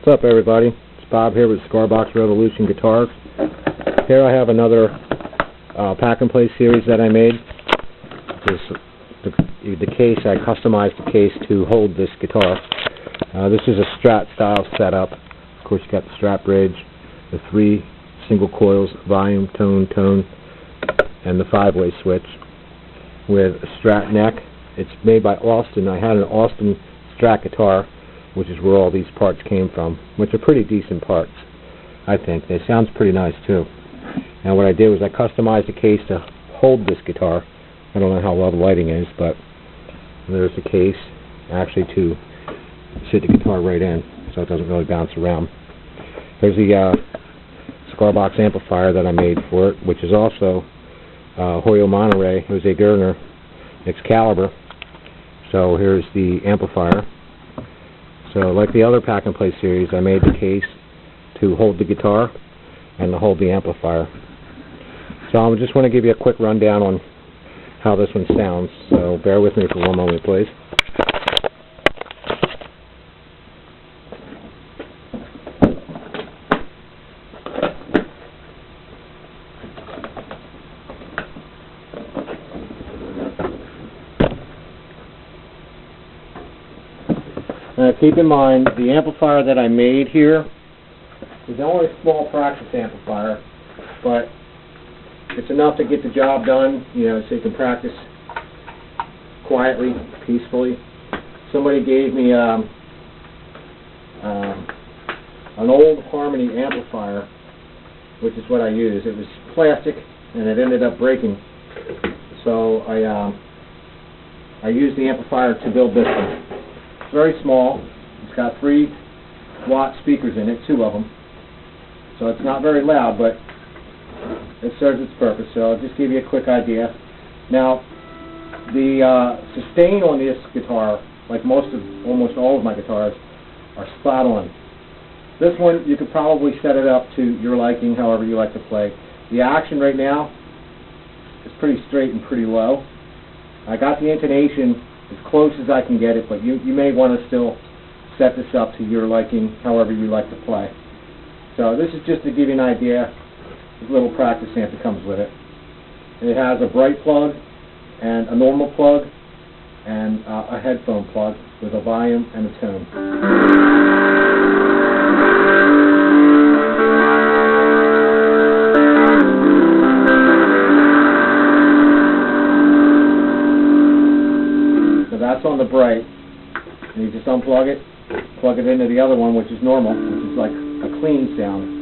What's up, everybody? It's Bob here with Cigar Revolution Guitars. Here I have another pack and play series that I made. The case, I customized the case to hold this guitar. This is a strat style setup. Of course, you got the strap bridge, the 3 single coils, volume, tone, tone, and the 5-way switch with a strat neck. It's made by Austin. I had an Austin Strat guitar, which is where all these parts came from, which are pretty decent parts, I think. They sound pretty nice too. And what I did was I customized the case to hold this guitar. I don't know how well the lighting is, but there's the case actually to sit the guitar right in, so it doesn't really bounce around. There's the Cigar Box amplifier that I made for it, which is also Hoyo Monterey, Jose Gerner, Excalibur. So here's the amplifier. So like the other pack and play series, I made the case to hold the guitar and to hold the amplifier. So I just want to give you a quick rundown on how this one sounds. So bear with me for one moment, please. Now keep in mind, the amplifier that I made here is only a small practice amplifier, but it's enough to get the job done, you know, so you can practice quietly, peacefully. Somebody gave me an old Harmony amplifier, which is what I use. It was plastic, and it ended up breaking. So I used the amplifier to build this one. It's very small. It's got 3-watt speakers in it, 2 of them. So it's not very loud, but it serves its purpose. So I'll just give you a quick idea. Now, the sustain on this guitar, like almost all of my guitars, are spot on. This one, you could probably set it up to your liking, however you like to play. The action right now is pretty straight and pretty low. I got the intonation as close as I can get it, but you may want to still set this up to your liking, however you like to play. So this is just to give you an idea. This little practice amp that comes with it. It has a bright plug and a normal plug and a headphone plug with a volume and a tone. So that's on the bright. And you just unplug it, plug it into the other one, which is normal, which is like a clean sound.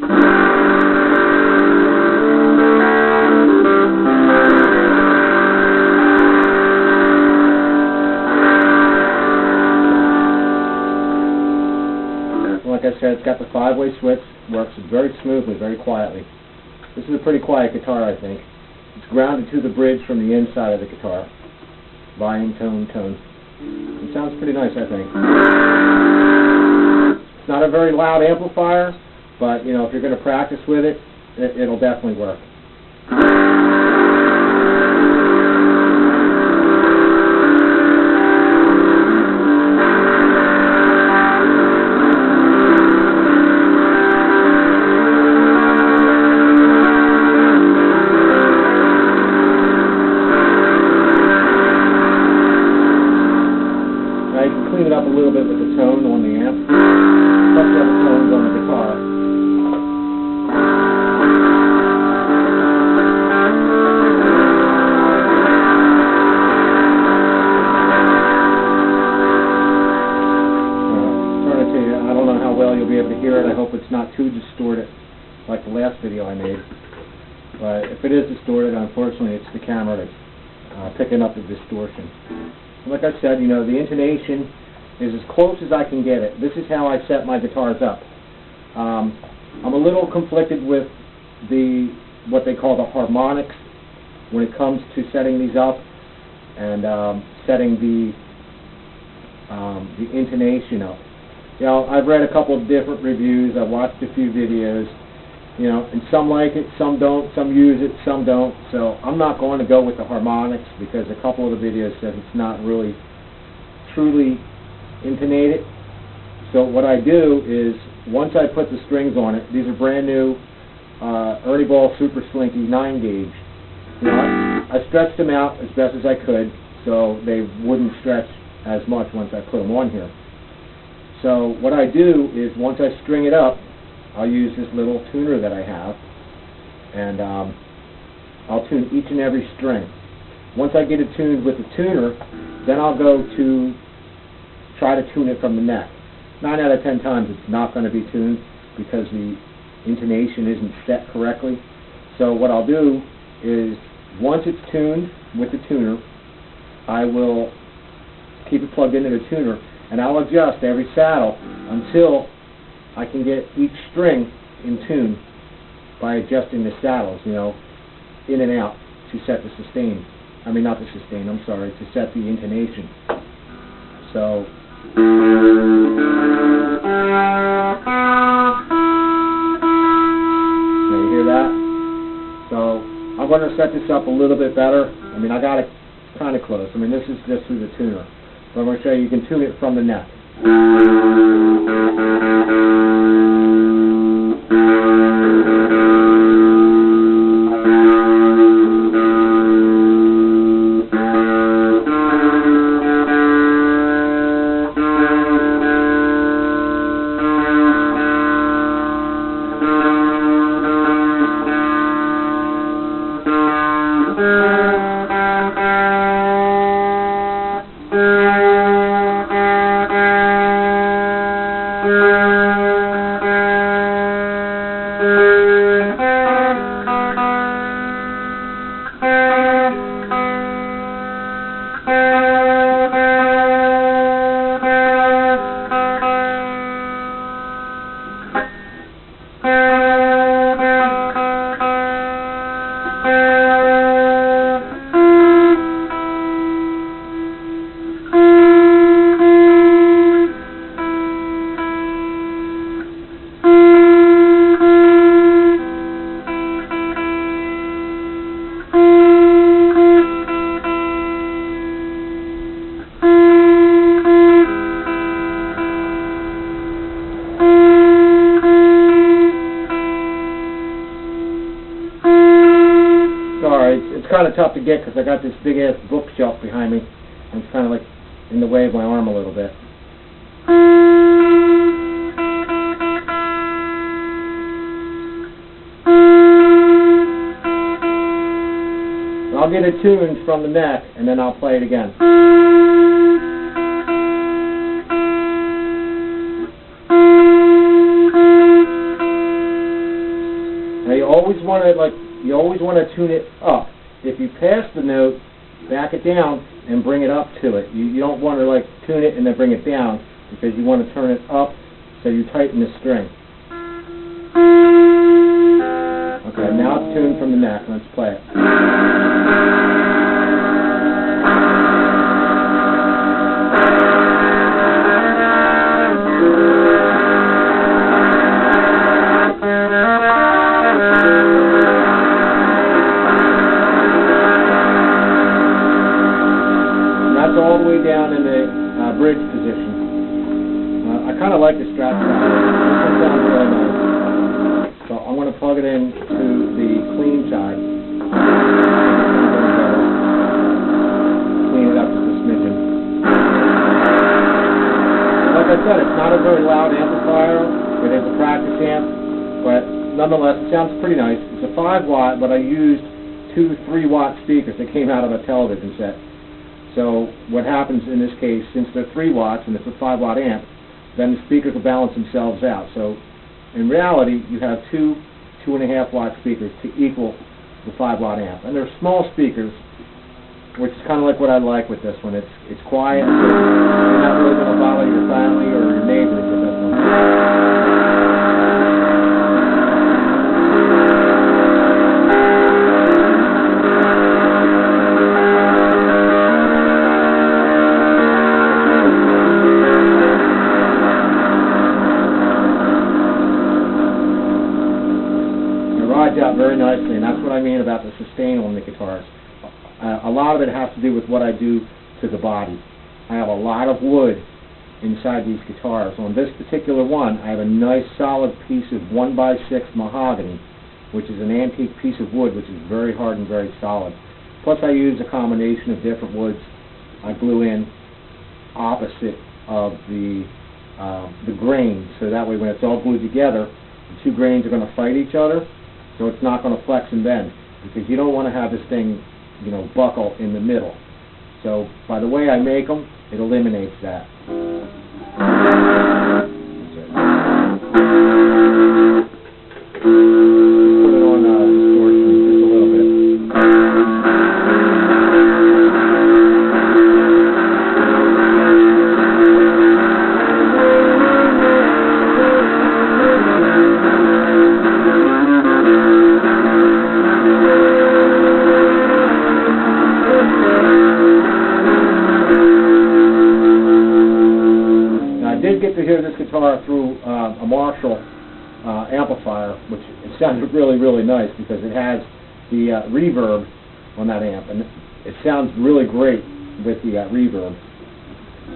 Like I said, it's got the 5-way switch, works very smoothly, very quietly. This is a pretty quiet guitar, I think. It's grounded to the bridge from the inside of the guitar. Volume, tone, tone. It sounds pretty nice, I think. It's not a very loud amplifier, but you know, if you're going to practice with it, it'll definitely work. Now you can clean it up a little bit with the tone on the amp. Plus the other tones on the guitar. I don't know how well you'll be able to hear it. I hope it's not too distorted like the last video I made. But if it is distorted, unfortunately it's the camera that's picking up the distortion. Like I said, you know, the intonation is as close as I can get it. This is how I set my guitars up. I'm a little conflicted with what they call the harmonics when it comes to setting these up and setting the intonation up. You know, I've read a couple of different reviews. I've watched a few videos. You know, and some like it, some don't, some use it, some don't. So I'm not going to go with the harmonics because a couple of the videos said it's not really truly intonated. So what I do is, once I put the strings on it, these are brand new Ernie Ball Super Slinky 9 gauge. You know, I stretched them out as best as I could so they wouldn't stretch as much once I put them on here. So what I do is, once I string it up, I'll use this little tuner that I have, and I'll tune each and every string. Once I get it tuned with the tuner, then I'll go to try to tune it from the neck. 9 out of 10 times it's not going to be tuned because the intonation isn't set correctly. So what I'll do is, once it's tuned with the tuner, I will keep it plugged into the tuner, and I'll adjust every saddle until I can get each string in tune by adjusting the saddles, you know, in and out to set the sustain. I mean, not the sustain, I'm sorry, to set the intonation. So, now you hear that? So, I'm going to set this up a little bit better. I mean, I got it kind of close. I mean, this is just through the tuner. But I'm going to show you can tune it from the neck. It's kind of tough to get because I got this big ass bookshelf behind me, and it's kind of like in the way of my arm a little bit. I'll get it tuned from the neck, and then I'll play it again. Now you always want to tune it up. If you pass the note, back it down and bring it up to it. You don't want to like tune it and then bring it down, because you want to turn it up so you tighten the string. Okay, now it's tuned from the neck. Let's play it. All the way down in the bridge position. I kind of like the strat style. This one sounds really nice. So I'm going to plug it in to the clean side. Clean it up just a smidgen. Like I said, it's not a very loud amplifier. It is a practice amp, but nonetheless, it sounds pretty nice. It's a 5-watt, but I used 2 3-watt speakers that came out of a television set. So what happens in this case, since they're 3 watts and it's a 5-watt amp, then the speakers will balance themselves out. So in reality, you have 2 2.5-watt speakers to equal the 5-watt amp. And they're small speakers, which is kind of like what I like with this one. It's quiet. You're not really going to bother your family or your neighbors with this one. Out very nicely, and that's what I mean about the sustain on the guitars. A lot of it has to do with what I do to the body. I have a lot of wood inside these guitars. On this particular one, I have a nice solid piece of 1x6 mahogany, which is an antique piece of wood, which is very hard and very solid. Plus I use a combination of different woods. I glue in opposite of the grain, so that way when it's all glued together, the two grains are going to fight each other, so it's not going to flex and bend, because you don't want to have this thing, you know, buckle in the middle. So by the way I make them, it eliminates that. Put it on distortion just a little bit. Get to hear this guitar through a Marshall amplifier, which it sounded really, really nice because it has the reverb on that amp, and it sounds really great with the reverb.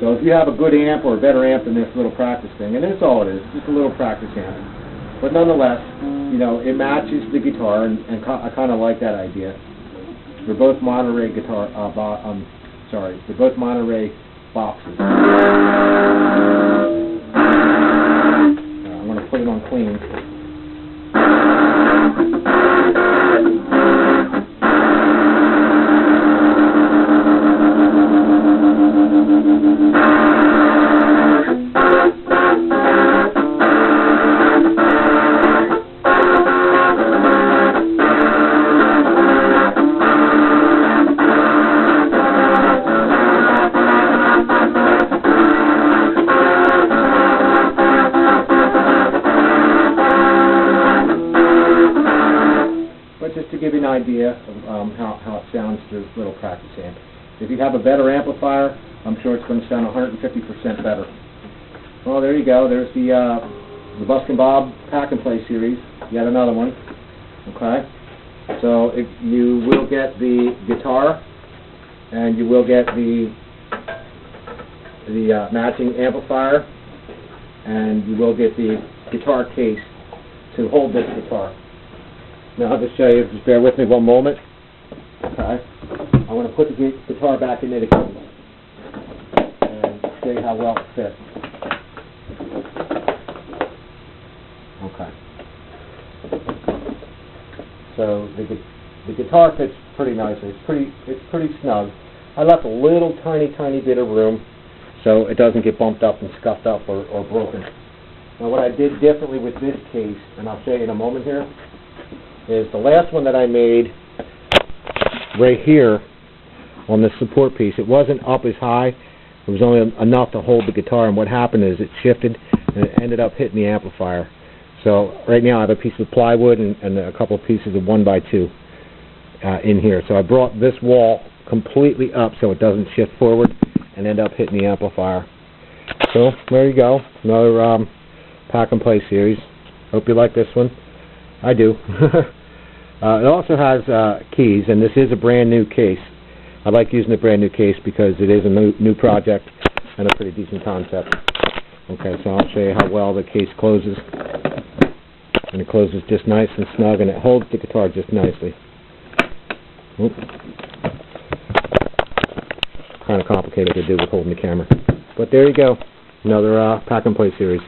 So if you have a good amp or a better amp than this little practice thing, and that's all it is, just a little practice amp, but nonetheless, you know, it matches the guitar, and I kind of like that idea. They're both Monterey guitar. They're both Monterey boxes. I'm going to put it on clean. Just to give you an idea of how it sounds through little practice amp. If you have a better amplifier, I'm sure it's going to sound 150% better. Well, there you go. There's the Buskin' Bob Pack and Play series. Yet another one. Okay. So you will get the guitar, and you will get the matching amplifier, and you will get the guitar case to hold this guitar. Now I'll just show you, just bear with me one moment. Okay. I'm going to put the guitar back in it again and show you how well it fits. Okay. So the guitar fits pretty nicely. It's pretty snug. I left a little tiny bit of room so it doesn't get bumped up and scuffed up or broken. Now what I did differently with this case, and I'll show you in a moment here, is the last one that I made right here on this support piece. It wasn't up as high. It was only enough to hold the guitar, and what happened is it shifted and it ended up hitting the amplifier. So right now I have a piece of plywood and a couple of pieces of 1x2 in here. So I brought this wall completely up so it doesn't shift forward and end up hitting the amplifier. So there you go, another Pack and Play series. Hope you like this one. I do. It also has keys, and this is a brand new case. I like using a brand new case because it is a new project and a pretty decent concept. Okay, so I'll show you how well the case closes. And it closes just nice and snug, and it holds the guitar just nicely. Kind of complicated to do with holding the camera. But there you go, another Pack and Play series.